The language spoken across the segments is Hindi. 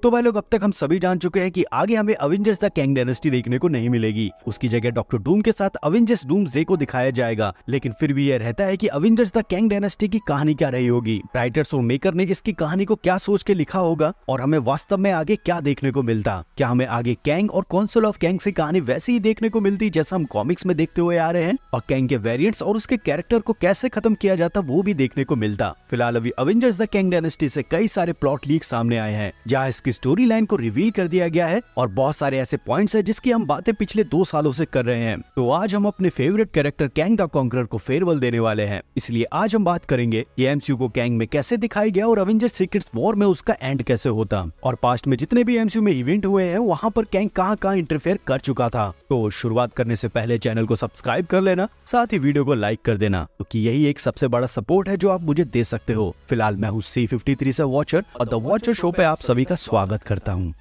तो भाई लोग अब तक हम सभी जान चुके हैं कि आगे हमें अवेंजर्स द कैंग डायनेस्टी देखने को नहीं मिलेगी। उसकी जगह डॉक्टर डूम के साथ अवेंजर्स डूम्सडे को दिखाया जाएगा। लेकिन फिर भी यह रहता है कि अवेंजर्स द कैंग डायनेस्टी की कहानी क्या रही होगी, राइटर्स और मेकर ने इसकी कहानी को क्या सोच के लिखा होगा और हमें वास्तव में आगे क्या देखने को मिलता। क्या हमें आगे कैंग और काउंसिल ऑफ कैंग से कहानी वैसी ही देखने को मिलती जैसा हम कॉमिक्स में देखते हुए आ रहे हैं, और कैंग के वेरिएंट्स और उसके कैरेक्टर को कैसे खत्म किया जाता वो भी देखने को मिलता। फिलहाल अभी अवेंजर्स द कैंग डायनेस्टी से कई सारे प्लॉट लीक सामने आए हैं जहाँ इसकी स्टोरी लाइन को रिवील कर दिया गया है और बहुत सारे ऐसे पॉइंट्स हैं जिसकी हम बातें पिछले 2 सालों से कर रहे हैं। तो आज हम अपने favourite character Kang the conqueror को फेयरवेल देने वाले हैं। इसलिए आज हम बात करेंगे कि एमसीयू को कैंग में कैसे दिखाया गया और अवेंजर्स सीक्रेट वॉर में उसका एंड कैसे होता, और पास्ट में जितने भी एमसीयू में इवेंट हुए हैं वहाँ पर कैंग कहाँ इंटरफेयर कर चुका था। तो शुरुआत करने से पहले चैनल को सब्सक्राइब कर लेना, साथ ही वीडियो को लाइक कर देना, क्योंकि यही एक सबसे बड़ा सपोर्ट है जो आप मुझे दे सकते हो। फिलहाल मैं हूँ C53 से वॉचर और द वॉचर शो पे आप सभी का स्वागत करता हूँ।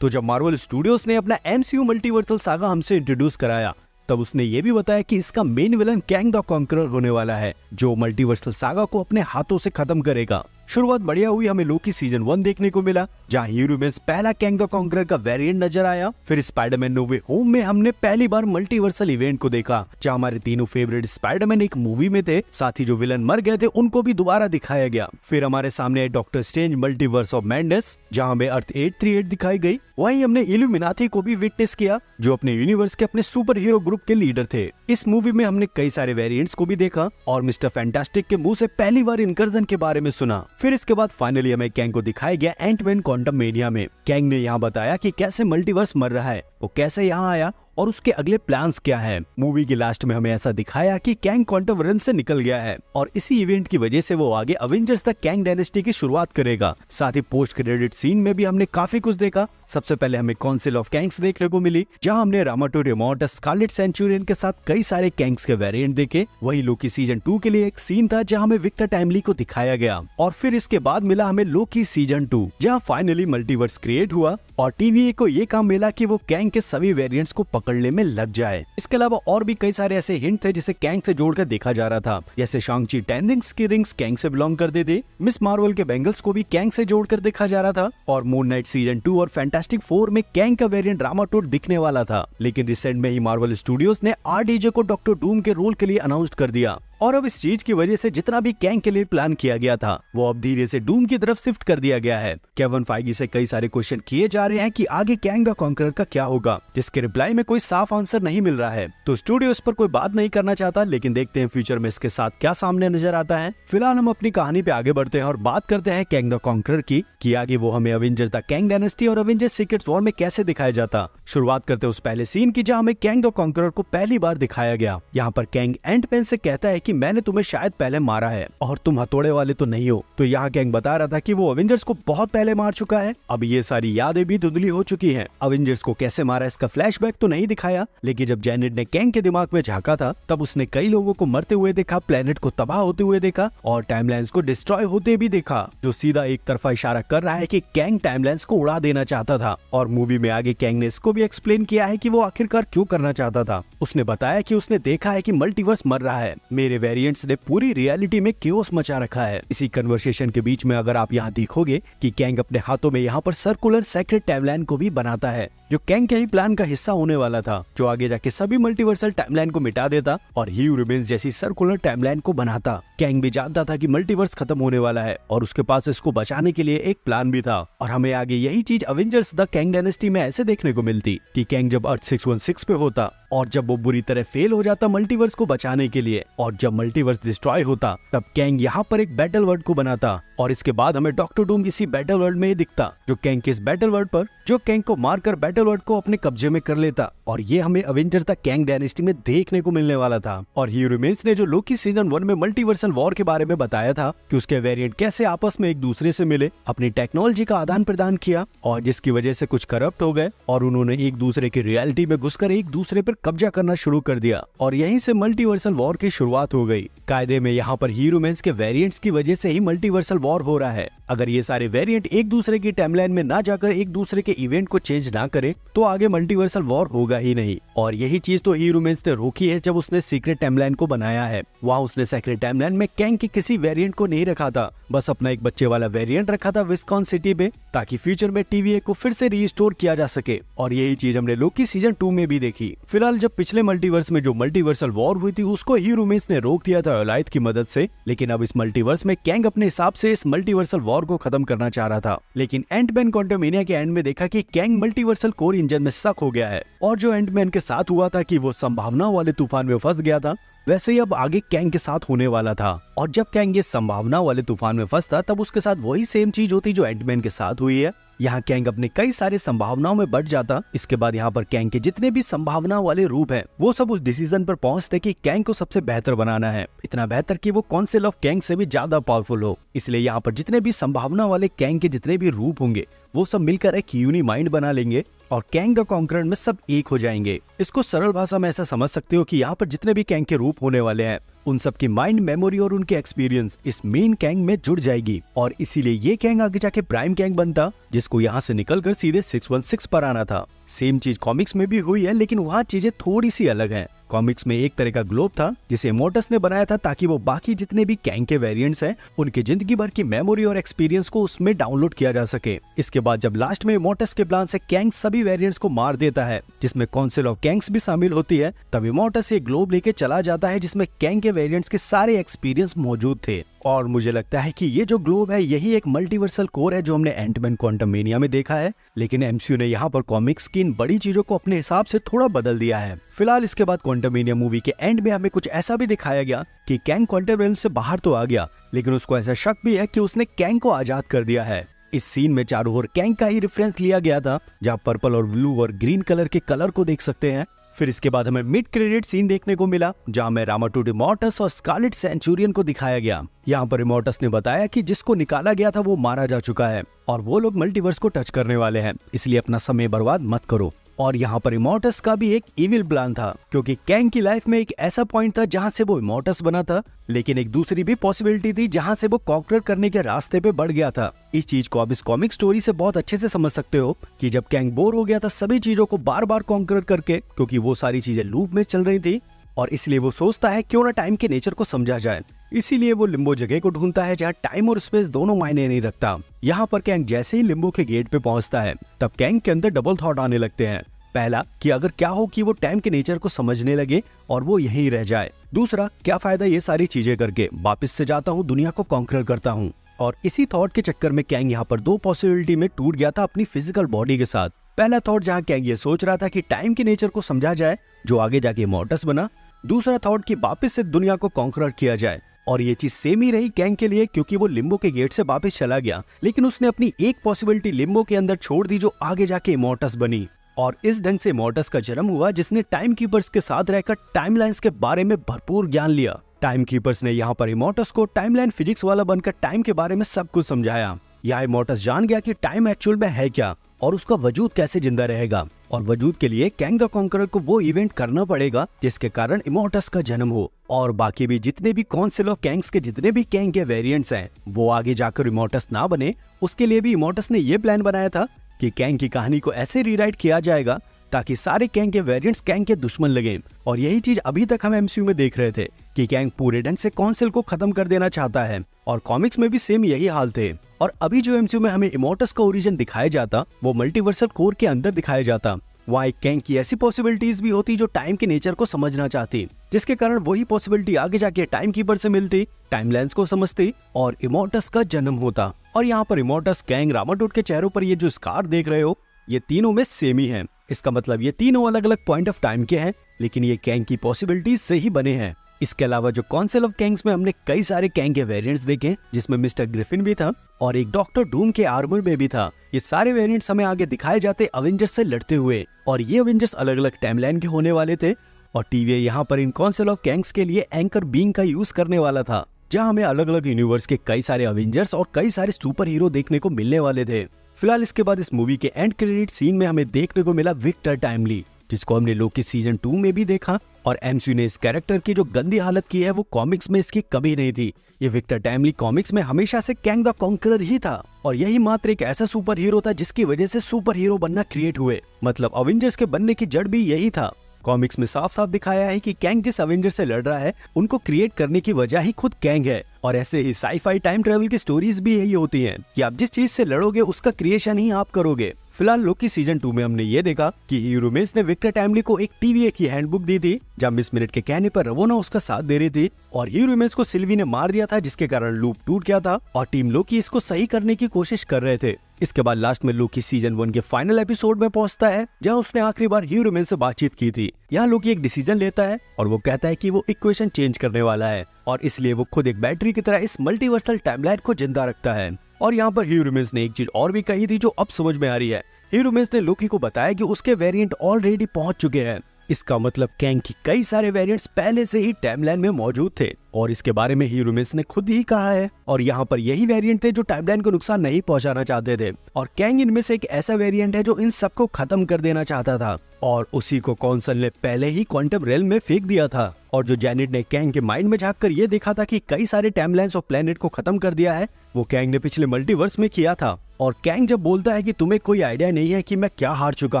तो जब मार्वल स्टूडियोज ने अपना एमसीयू मल्टीवर्सल सागा हमसे इंट्रोड्यूस कराया, तब उसने ये भी बताया कि इसका main villain Kang the conqueror होने वाला है, जो मल्टीवर्सल सागा को अपने हाथों से खत्म करेगा। शुरुआत बढ़िया हुई, हमें लोकी सीजन 1 देखने को मिला जहां ह्यूमन्स पहला कैंग द कॉन्करर का वेरिएंट नजर आया। फिर स्पाइडरमैन नो वे होम में हमने पहली बार मल्टीवर्सल इवेंट को देखा जहां हमारे तीनों फेवरेट स्पाइडरमैन एक मूवी में थे, साथ ही जो विलन मर गए थे उनको भी दोबारा दिखाया गया। फिर हमारे सामने है doctor strange multiverse of madness जहां हमें अर्थ 838 दिखाई गई। वहीं हमने इल्यूमिनाटी को भी विटनेस किया जो अपने यूनिवर्स के अपने सुपर हीरो ग्रुप के लीडर थे। इस मूवी में हमने कई सारे वेरिएंट्स को भी देखा और मिस्टर फैंटास्टिक के मुंह से पहली बार इनकर्जन के बारे में सुना। फिर इसके बाद फाइनली हमें कैंग को दिखाया गया एंटमैन क्वांटममेनिया में। कैंग ने यहाँ बताया कि कैसे मल्टीवर्स मर रहा है, वो कैसे यहाँ आया और उसके अगले प्लान्स क्या हैं। मूवी के लास्ट में हमें ऐसा दिखाया कि कैंग क्वांटम रेल्म से निकल गया है और इसी इवेंट की वजह से वो आगे अवेंजर्स द कैंग डायनेस्टी की शुरुआत करेगा। साथ ही पोस्ट क्रेडिट सीन में भी हमने काफी कुछ देखा। सबसे पहले हमें काउंसिल ऑफ कैंग्स देखने को मिली जहां हमने रामाटो रेमोट स्कारलेट सेंचुरियन के साथ कई सारे कैंग्स के वेरिएंट देखे। वही लोकी सीजन 2 के लिए एक सीन था जहां हमें विक्टर टाइमली को दिखाया गया, और फिर इसके बाद मिला हमें लोकी सीजन 2 जहां फाइनली मल्टीवर्स क्रिएट हुआ और TVA को ये काम मिला कि वो कैंग के सभी वेरिएंट्स को पकड़ने में लग जाए। इसके अलावा और भी कई सारे ऐसे हिंट थे जिसे कैंग से जोड़कर देखा जा रहा था, जैसे शांग-ची 10 रिंग्स की रिंग्स कैंग से बिलोंग करते थे। मिस मार्वल के बैंगल्स को भी कैंग से जोड़कर देखा जा रहा था, और मून नाइट सीजन 2 और फैंटास्टिक 4 में कैंग का वेरिएंट रामाटोड दिखने वाला था। लेकिन रिसेंट में ही मार्वल स्टूडियोज ने RDJ को डॉक्टर डूम के रोल के लिए अनाउंस कर दिया, और अब इस चीज की वजह से जितना भी कैंग के लिए प्लान किया गया था वो अब धीरे से डूम की तरफ शिफ्ट कर दिया गया है। केविन फाइगी से कई सारे क्वेश्चन किए जा रहे हैं कि आगे कैंग द कॉन्करर का क्या होगा, जिसके रिप्लाई में कोई साफ आंसर नहीं मिल रहा है। तो स्टूडियो इस पर कोई बात नहीं करना चाहता, लेकिन देखते हैं फ्यूचर में इसके साथ क्या सामने नजर आता है। फिलहाल हम अपनी कहानी पे आगे बढ़ते हैं और बात करते हैं कैंग द कॉन्करर की कि आगे वो हमें अवेंजर्स द कैंग डायनेस्टी और अवेंजर्स सीक्रेट वॉर में कैसे दिखाया जाता। शुरुआत करते हैं उस पहले सीन की जहाँ हमें कैंग द कॉन्करर को पहली बार दिखाया गया। यहाँ पर कैंग एंटमैन से कहता है कि मैंने तुम्हें शायद पहले मारा है और तुम हथौड़े वाले तो नहीं हो। तो यहाँ कैंग बता रहा था कि वो अवेंजर्स को बहुत पहले मार चुका है, अब ये सारी यादें भी धुंधली हो चुकी हैं। अवेंजर्स को कैसे मारा इसका फ्लैशबैक तो नहीं दिखाया, लेकिन जब जेनेट ने कैंग के दिमाग में झांका था तब उसने कई लोगों को मरते हुए देखा, प्लेनेट को तबाह होते हुए देखा और टाइमलाइंस को डिस्ट्रॉय होते भी देखा, जो सीधा एक तरफा इशारा कर रहा है कि कैंग टाइमलाइंस को उड़ा देना चाहता था। और मूवी में आगे कैंग ने इसको भी एक्सप्लेन किया है कि वो आखिरकार क्यों करना चाहता था। उसने बताया कि उसने देखा है कि मल्टीवर्स मर रहा है, मेरे वेरिएंट्स ने पूरी रियलिटी में केओस मचा रखा है। इसी कन्वर्सेशन के बीच में अगर आप यहाँ देखोगे कि कैंग अपने हाथों में यहाँ पर सर्कुलर सेक्रेट टाइमलाइन को भी बनाता है, जो कैंग के ही प्लान का हिस्सा होने वाला था, जो आगे जाके सभी मल्टीवर्सल टाइमलाइन को मिटा देता और ही रिमेन्स जैसी सर्कुलर टाइमलाइन को बनाता। कैंग भी जानता था कि मल्टीवर्स खत्म होने वाला है और उसके पास इसको बचाने के लिए एक प्लान भी था। और हमें आगे यही चीज अवेंजर्स द कैंग डायनेस्टी में ऐसे देखने को मिलती कि कैंग जब अर्थ 616 पे होता और जब वो बुरी तरह फेल हो जाता मल्टीवर्स को बचाने के लिए, और जब मल्टीवर्स डिस्ट्रॉय होता तब कैंग यहाँ पर एक बैटल वर्ल्ड को बनाता, और इसके बाद हमें डॉक्टर डूम इसी बैटल वर्ल्ड में ही दिखता, जो कैंग के इस बैटल वर्ल्ड पर जो कैंग को मारकर बैटल वर्ल्ड को अपने कब्जे में कर लेता। और ये हमें अवेंजर्स द कैंग डायनेस्टी में देखने को मिलने वाला था। और ह्यूमन्स ने जो लोकी सीजन 1 में मल्टीवर्सल वॉर के बारे में बताया था कि उसके वेरिएंट कैसे आपस में एक दूसरे से मिले, अपनी टेक्नोलॉजी का आदान प्रदान किया और जिसकी वजह से कुछ करप्ट हो गए और उन्होंने एक दूसरे की रियलिटी में घुसकर एक दूसरे पर कब्जा करना शुरू कर दिया, और यहीं से मल्टीवर्सल वॉर की शुरुआत हो गई। कायदे में यहाँ पर ह्यूमन्स के वेरिएंट्स की वजह से ही मल्टीवर्सल वॉर हो रहा है। अगर ये सारे वेरिएंट एक दूसरे की टाइमलाइन में ना जाकर एक दूसरे के इवेंट को चेंज ना करे तो आगे मल्टीवर्सल वॉर होगा ही नहीं। और यही चीज तो हीरोमैन्स ने रोकी है जब उसने सीक्रेट टाइमलाइन को बनाया है। वहाँ उसने सीक्रेट टाइमलाइन में कैंग के किसी वेरिएंट को नहीं रखा था, बस अपना एक बच्चे वाला वेरिएंट रखा था विस्कॉन सिटी पे, ताकि फ्यूचर में TVA को फिर से रीस्टोर किया जा सके। और यही चीज हमने लोकी सीजन 2 में भी देखी। फिलहाल जब पिछले मल्टीवर्स में जो मल्टीवर्सल वॉर हुई थी उसको हीरोमैन्स ने रोक दिया था ओलाइथ की मदद से, लेकिन अब इस मल्टीवर्स में कैंग अपने हिसाब से इस मल्टीवर्सल वॉर को खत्म करना चाह रहा था। लेकिन एंटमैन क्वांटममेनिया के एंड में देखा कि कैंग मल्टीवर्सल कोर इंजन में स्टक हो गया है, और जो एंटमैन के साथ हुआ था कि वो संभावनाओं वाले तूफान में फंस गया था, वैसे ही अब आगे कैंग के साथ होने वाला था। और जब कैंग ये संभावना वाले तूफान में फंसता तब उसके साथ वही सेम चीज होती जो एंटमैन के साथ हुई है। यहाँ कैंग अपने कई सारे संभावनाओं में बढ़ जाता। इसके बाद यहाँ पर कैंग के जितने भी संभावना वाले रूप हैं, वो सब उस डिसीजन पर पहुंचते कि कैंग को सबसे बेहतर बनाना है, इतना बेहतर कि वो काउंसिल ऑफ कैंग से भी ज्यादा पावरफुल हो। इसलिए यहाँ पर जितने भी संभावना वाले कैंग के जितने भी रूप होंगे वो सब मिलकर एक यूनी माइंड बना लेंगे और कैंग द कॉन्करर में सब एक हो जाएंगे। इसको सरल भाषा में ऐसा समझ सकते हो कि यहाँ पर जितने भी कैंग के रूप होने वाले हैं उन सब की माइंड, मेमोरी और उनके एक्सपीरियंस इस मेन कैंग में जुड़ जाएगी, और इसीलिए ये कैंग आगे जाके प्राइम कैंग बनता, जिसको यहाँ से निकलकर सीधे 616 पर आना था। सेम चीज कॉमिक्स में भी हुई है, लेकिन वहाँ चीजें थोड़ी सी अलग हैं। कॉमिक्स में एक तरह का ग्लोब था जिसे इमोर्टस ने बनाया था ताकि वो बाकी जितने भी कैंग के वेरिएंट्स हैं उनके जिंदगी भर की मेमोरी और एक्सपीरियंस को उसमें डाउनलोड किया जा सके। इसके बाद जब लास्ट में इमोर्टस के प्लान से कैंग सभी वेरिएंट्स को मार देता है, जिसमें काउंसिल ऑफ कैंग्स भी शामिल होती है, तब इमोर्टस ये ग्लोब लेके चला जाता है जिसमें कैंग के वेरिएंट्स के सारे एक्सपीरियंस मौजूद थे। और मुझे लगता है कि ये जो ग्लोब है यही एक मल्टीवर्सल कोर है जो हमने एंटमैन क्वांटममेनिया में देखा है, लेकिन एमसीयू ने यहाँ पर कॉमिक्स की इन बड़ी चीजों को अपने हिसाब से थोड़ा बदल दिया है। फिलहाल इसके बाद क्वांटममेनिया मूवी के एंड में हमें कुछ ऐसा भी दिखाया गया कि कैंग क्वांटम रेल्म से बाहर तो आ गया, लेकिन उसको ऐसा शक भी है कि उसने कैंग को आजाद कर दिया है। इस सीन में चारों ओर कैंग का ही रेफरेंस लिया गया था, जहाँ पर्पल और ब्लू और ग्रीन कलर के कलर को देख सकते हैं। फिर इसके बाद हमें मिड क्रेडिट सीन देखने को मिला जहां में रामाटूड इमोर्टस और स्कारलेट सेंचुरियन को दिखाया गया। यहाँ पर इमोर्टस ने बताया कि जिसको निकाला गया था वो मारा जा चुका है और वो लोग मल्टीवर्स को टच करने वाले हैं, इसलिए अपना समय बर्बाद मत करो। और यहाँ पर इमोर्टस का भी एक इविल प्लान था, क्योंकि कैंग की लाइफ में एक ऐसा पॉइंट था जहाँ से वो इमोर्टस बना था, लेकिन एक दूसरी भी पॉसिबिलिटी थी जहाँ से वो कॉन्कर करने के रास्ते पे बढ़ गया था। इस चीज को आप इस कॉमिक स्टोरी से बहुत अच्छे से समझ सकते हो कि जब कैंग बोर हो गया था सभी चीजों को बार बार कॉन्कर करके, क्योंकि वो सारी चीजें लूप में चल रही थी, और इसलिए वो सोचता है क्यों ना टाइम के नेचर को समझा जाए। इसीलिए वो लिम्बो जगह को ढूंढता है जहाँ टाइम और स्पेस दोनों मायने नहीं रखता। यहाँ पर कैंग जैसे ही लिम्बो के गेट पे पहुंचता है तब कैंग के अंदर डबल थॉट आने लगते हैं। पहला कि अगर क्या हो कि वो टाइम के नेचर को समझने लगे और वो यहीं रह जाए। दूसरा, क्या फायदा ये सारी चीजें करके, वापस से जाता हूँ दुनिया को कॉन्कर करता हूँ। और इसी थॉट के चक्कर में कैंग यहाँ पर दो पॉसिबिलिटी में टूट गया था अपनी फिजिकल बॉडी के साथ। पहला थॉट जहाँ कैंग ये सोच रहा था कि टाइम के नेचर को समझा जाए जो आगे जाके इमोर्टस बना। दूसरा थॉट कि वापस से दुनिया को कॉन्कर किया जाए, और ये चीज सेम ही रही कैंग के लिए, क्योंकि वो लिम्बो के गेट से वापस चला गया, लेकिन उसने अपनी एक पॉसिबिलिटी लिम्बो के अंदर छोड़ दी जो आगे जाके इमोर्टस बनी। और इस ढंग से इमोर्टस का जन्म हुआ जिसने टाइम कीपर्स के साथ रहकर टाइमलाइंस के बारे में भरपूर ज्ञान लिया। टाइम कीपर्स ने यहाँ पर इमोर्टस को टाइमलाइन फिजिक्स वाला बनकर टाइम के बारे में सब कुछ समझाया। यहाँ इमोर्टस जान गया कि टाइम एक्चुअल में है क्या और उसका वजूद कैसे जिंदा रहेगा, और वजूद के लिए कैंग द कॉन्करर को वो इवेंट करना पड़ेगा जिसके कारण इमोर्टस का जन्म हो। और बाकी भी जितने भी काउंसिल ऑफ कैंग्स के जितने भी कैंग के वेरिएंट्स हैं वो आगे जाकर इमोर्टस ना बने, उसके लिए भी इमोर्टस ने ये प्लान बनाया था कि कैंग की कहानी को ऐसे रीराइट किया जाएगा ताकि सारे कैंग के वेरिएंट्स कैंग के दुश्मन लगे। और यही चीज अभी तक हम एमसीयू में देख रहे थे कि कैंग पूरे ढंग से काउंसिल को खत्म कर देना चाहता है, और कॉमिक्स में भी सेम यही हाल थे। और अभी जो एमसीयू में हमें इमोर्टस का ओरिजिन दिखाया जाता वो मल्टीवर्सल कोर के अंदर दिखाया जाता। वहाँ एक कैंग की ऐसी पॉसिबिलिटीज भी होती जो टाइम के नेचर को समझना चाहती, जिसके कारण वही पॉसिबिलिटी आगे जाके टाइम कीपर से मिलती, टाइमलाइंस को समझती और इमोर्टस का जन्म होता। और यहाँ पर इमोर्टस, कैंग, रामाटूड के चेहरों पर ये जो स्कार देख रहे हो ये तीनों में सेम ही हैं। इसका मतलब ये तीनों अलग अलग पॉइंट ऑफ टाइम के हैं, लेकिन ये कैंग की पॉसिबिलिटीज से ही बने हैं। इसके अलावा जो काउंसिल ऑफ कैंग्स में हमने कई सारे कैंग के वेरिएंट्स देखे, जिसमें मिस्टर ग्रिफिन भी था और एक डॉक्टर डूम के आर्मर में भी था। ये सारे वेरिएंट्स हमें आगे दिखाए जाते अवेंजर्स से लड़ते हुए, और ये अवेंजर्स अलग अलग टाइमलाइन के होने वाले थे। और टीवी यहाँ पर इन काउंसिल ऑफ कैंग्स के लिए एंकर बीइंग का यूज करने वाला था, जहाँ हमें अलग अलग यूनिवर्स के कई सारे अवेंजर्स और कई सारे सुपर हीरो देखने को मिलने वाले थे। फिलहाल इसके बाद इस मूवी के एंड क्रेडिट सीन में हमें देखने को मिला विक्टर टाइमली, जिसको हमने लोकी सीजन 2 में भी देखा। और एमसीयू ने इस कैरेक्टर की जो गंदी हालत की है वो कॉमिक्स में इसकी कभी नहीं थी। ये विक्टर टाइमली कॉमिक्स में हमेशा से कैंग द कॉन्करर ही था और यही मात्र एक ऐसा सुपर हीरो था जिसकी वजह से सुपर हीरो बनना क्रिएट हुए। मतलब अवेंजर्स के बनने की जड़ भी यही था। कॉमिक्स में साफ साफ दिखाया है कि कैंग जिस अवेंजर से लड़ रहा है उनको क्रिएट करने की वजह ही खुद कैंग है। और ऐसे ही साई-फाई टाइम ट्रेवल की स्टोरीज भी यही होती हैं कि आप जिस चीज से लड़ोगे उसका क्रिएशन ही आप करोगे। फिलहाल लोकी सीजन 2 में हमने ये देखा कि हीरो मिस ने विक्टर टाइमली को एक TVA की हैंडबुक दी थी, जब मिस मिनट के कहने पर रवोना उसका साथ दे रही थी और हीरो मिस को सिल्वी ने मार दिया था, जिसके कारण लूप टूट गया था और टीम लोकी इसको सही करने की कोशिश कर रहे थे। इसके बाद लास्ट में लोकी सीजन 1 के फाइनल एपिसोड में पहुंचता है जहां उसने आखिरी बार हीरो मिस से बातचीत की थी। यहाँ लोकी एक डिसीजन लेता है और वो कहता है कि वो इक्वेशन चेंज करने वाला है और इसलिए वो खुद एक बैटरी की तरह इस मल्टीवर्सल टाइमलाइन को जिंदा रखता है। और यहाँ पर हीरो मिस ने एक चीज और भी कही थी जो अब समझ में आ रही है। हीरो मिस ने लोकी को बताया कि उसके वेरिएंट ऑलरेडी पहुंच चुके हैं। इसका मतलब कैंग की कई सारे वेरिएंट्स पहले से ही टाइमलाइन में मौजूद थे और इसके बारे में हीरो मिस ने खुद ही कहा है। और यहाँ पर यही वेरिएंट थे जो टाइमलाइन को नुकसान नहीं पहुंचाना चाहते थे और कैंग इनमें से एक ऐसा वेरिएंट है जो इन सबको खत्म कर देना चाहता था और उसी को कौंसल ने पहले ही क्वांटम रेल में फेंक दिया था। और जो जेनेट ने कैंग के माइंड में झांक कर ये देखा था कि कई सारे टाइमलाइंस और प्लेनेट को खत्म कर दिया है, वो कैंग ने पिछले मल्टीवर्स में किया था। और कैंग जब बोलता है कि तुम्हें कोई आइडिया नहीं है कि मैं क्या हार चुका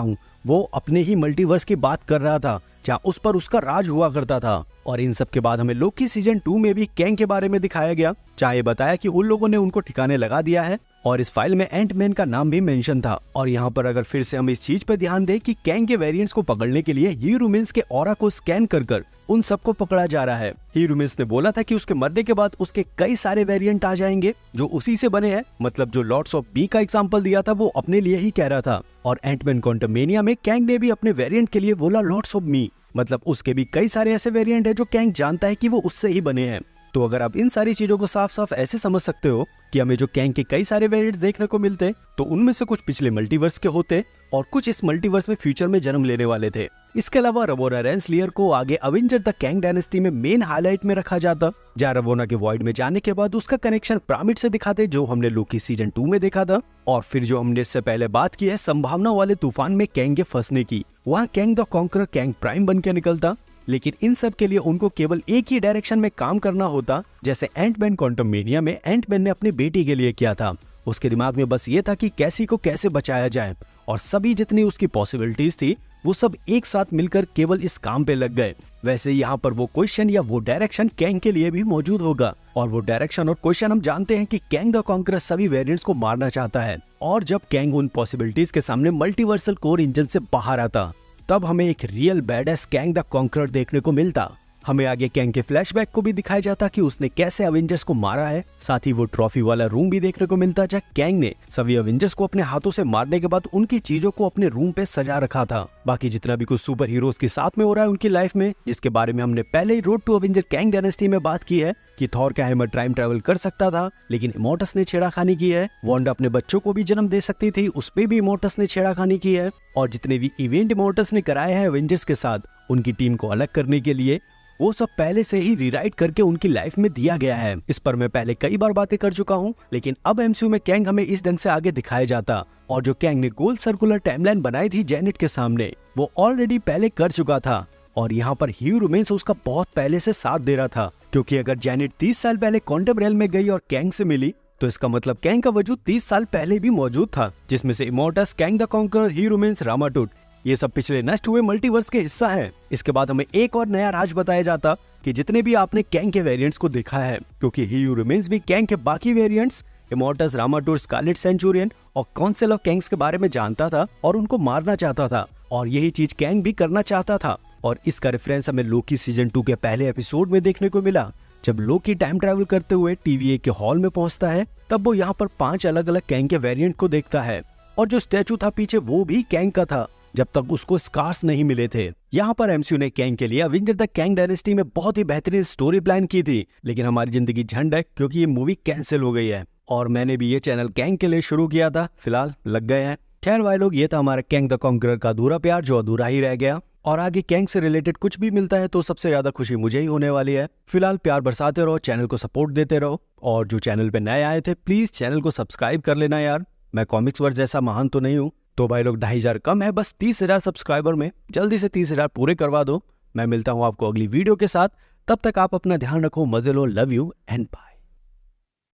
हूँ, वो अपने ही मल्टीवर्स की बात कर रहा था जहाँ उस पर उसका राज हुआ करता था। और इन सब के बाद हमें लोकी सीजन 2 में भी कैंग के बारे में दिखाया गया, चाहे बताया कि उन लोगों ने उनको ठिकाने लगा दिया है और इस फाइल में एंटमैन का नाम भी मेंशन था। और यहाँ पर अगर फिर से हम इस चीज पे ध्यान दें कि कैंग के वेरिएंट्स को पकड़ने के लिए हीरो मिस के ऑरा को स्कैन कर उन सबको पकड़ा जा रहा है। हीरो मिस ने बोला था कि उसके मरने के बाद उसके कई सारे वेरिएंट आ जाएंगे जो उसी से बने हैं। मतलब जो लॉर्ड्स ऑफ बी का एग्जांपल दिया था वो अपने लिए ही कह रहा था। और एंटमैन क्वांटममेनिया में कैंग ने भी अपने वेरिएंट के लिए बोला लॉर्ड्स ऑफ मी, मतलब उसके भी कई सारे ऐसे वेरिएंट है जो कैंग जानता है कि वो उससे ही बने हैं। तो अगर आप इन सारी चीजों को साफ साफ ऐसे समझ सकते हो कि हमें जो कैंग के कई सारे वेरिएंट्स देखने को मिलते तो उनमें से कुछ पिछले मल्टीवर्स के होते और कुछ इस मल्टीवर्स में फ्यूचर में जन्म लेने वाले थे। इसके अलावा रवोना रेंसलियर को आगे अवेंजर द कैंग डायनेस्टी में मेन हाईलाइट में रखा जाता, जहाँ रवोना के वॉइड में जाने के बाद उसका कनेक्शन पिरामिड से दिखाते जो हमने लोकी सीजन 2 में देखा था। और फिर जो हमने इससे पहले बात की है संभावना वाले तूफान में कैंग के फंसने की, वहाँ Kang the conqueror Kang prime बन के निकलता। लेकिन इन सब के लिए उनको केवल एक ही डायरेक्शन में काम करना होता, जैसे एंटमैन क्वांटममेनिया में एंटमैन ने अपनी बेटी के लिए किया था। उसके दिमाग में बस ये था कि कैसी को कैसे बचाया जाए और सभी जितनी उसकी पॉसिबिलिटीज थी वो सब एक साथ मिलकर केवल इस काम पे लग गए। वैसे यहाँ पर वो क्वेश्चन या वो डायरेक्शन कैंग के लिए भी मौजूद होगा और वो डायरेक्शन और क्वेश्चन हम जानते हैं कि कैंग द कॉन्करर सभी वेरिएंट्स को मारना चाहता है। और जब कैंग उन पॉसिबिलिटीज के सामने मल्टीवर्सल कोर इंजन से बाहर आता तब हमें एक real badass Kang the conqueror देखने को मिलता। हमें आगे कैंग के फ्लैशबैक को भी दिखाया जाता कि उसने कैसे अवेंजर्स को मारा है। साथ ही वो ट्रॉफी वाला रूम भी देखने को मिलता जहाँ कैंग ने सभी अवेंजर्स को अपने हाथों से मारने के बाद उनकी चीजों को अपने रूम पे सजा रखा था। बाकी जितना भी कुछ सुपर हीरोज के साथ में हो रहा है उनकी लाइफ में, जिसके बारे में हमने पहले ही road to avenger Kang dynasty में बात की है कि थॉर का हैमर टाइम ट्रेवल कर सकता था लेकिन इमोर्टस ने छेड़ाखानी की है। वांडा अपने बच्चों को भी जन्म दे सकती थी, उस पे भी इमोर्टस ने छेड़ाखानी की है। और जितने भी इवेंट इमोर्टस ने कराए हैं अवेंजर्स के साथ उनकी टीम को अलग करने के लिए, वो सब पहले से ही रीराइट करके उनकी लाइफ में दिया गया है। इस पर मैं पहले कई बार बातें कर चुका हूँ, लेकिन अब एमसीयू में कैंग हमें इस ढंग से आगे दिखाया जाता। और जो कैंग ने गोल सर्कुलर टाइमलाइन बनाई थी जेनेट के सामने, वो ऑलरेडी पहले कर चुका था। और यहाँ पर हीरो मिस उसका बहुत पहले से साथ दे रहा था, क्योंकि अगर जेनेट 30 साल पहले क्वांटम रेल में गई और कैंग से मिली तो इसका मतलब कैंग का वजूद 30 साल पहले भी मौजूद था, जिसमें से इमोर्टस, कैंग द कॉन्करर, हीरो मिस, रामाटूट ये सब पिछले नष्ट हुए मल्टीवर्स के हिस्सा है। इसके बाद हमें एक और नया राज बताया जाता कि जितने भी आपने कैंग के वेरिएंट्स को देखा है, क्योंकि हीरो मिस भी कैंग के बाकी वेरिएंट्स इमोर्टस, रामाटूट, स्कारलेट सेंचुरियन और काउंसिल ऑफ कैंग्स के बारे में जानता था और उनको मारना चाहता था। और यही चीज कैंग भी करना चाहता था। और इसका रेफरेंस हमें लोकी सीजन 2 के पहले एपिसोड में देखने को मिला। जब लोकी टाइम ट्रैवल करते हुए TVA के हॉल में पहुंचता है तब वो यहाँ पर 5 अलग अलग कैंग के वेरिएंट को देखता है और जो स्टैचू था पीछे वो भी कैंग का था, जब तक उसको स्कार्स नहीं मिले थे। यहाँ पर एमसीयू ने कैंग के लिए अवेंजर द कैंग डायनेस्टी में बहुत ही बेहतरीन स्टोरी प्लान की थी, लेकिन हमारी जिंदगी झंड है क्योंकि ये मूवी कैंसिल हो गई है। और मैंने भी ये चैनल कैंग के लिए शुरू किया था, फिलहाल लग गए हैं। खैर भाई लोग, ये था हमारा कैंग द कॉन्करर का अधूरा प्यार जो अधूरा ही रह गया। और आगे कैंग से रिलेटेड कुछ भी मिलता है तो सबसे ज्यादा खुशी मुझे ही होने वाली है। फिलहाल प्यार बरसाते रहो, चैनल को सपोर्ट देते रहो और जो चैनल पे नए आए थे प्लीज चैनल को सब्सक्राइब कर लेना यार। मैं कॉमिक्स वर्स जैसा महान तो नहीं हूँ, तो भाई लोग 2500 कम है, बस 30,000 सब्सक्राइबर में जल्दी से 30,000 पूरे करवा दो। मैं मिलता हूँ आपको अगली वीडियो के साथ, तब तक आप अपना ध्यान रखो, मजे लो, लव यू एंड बाय।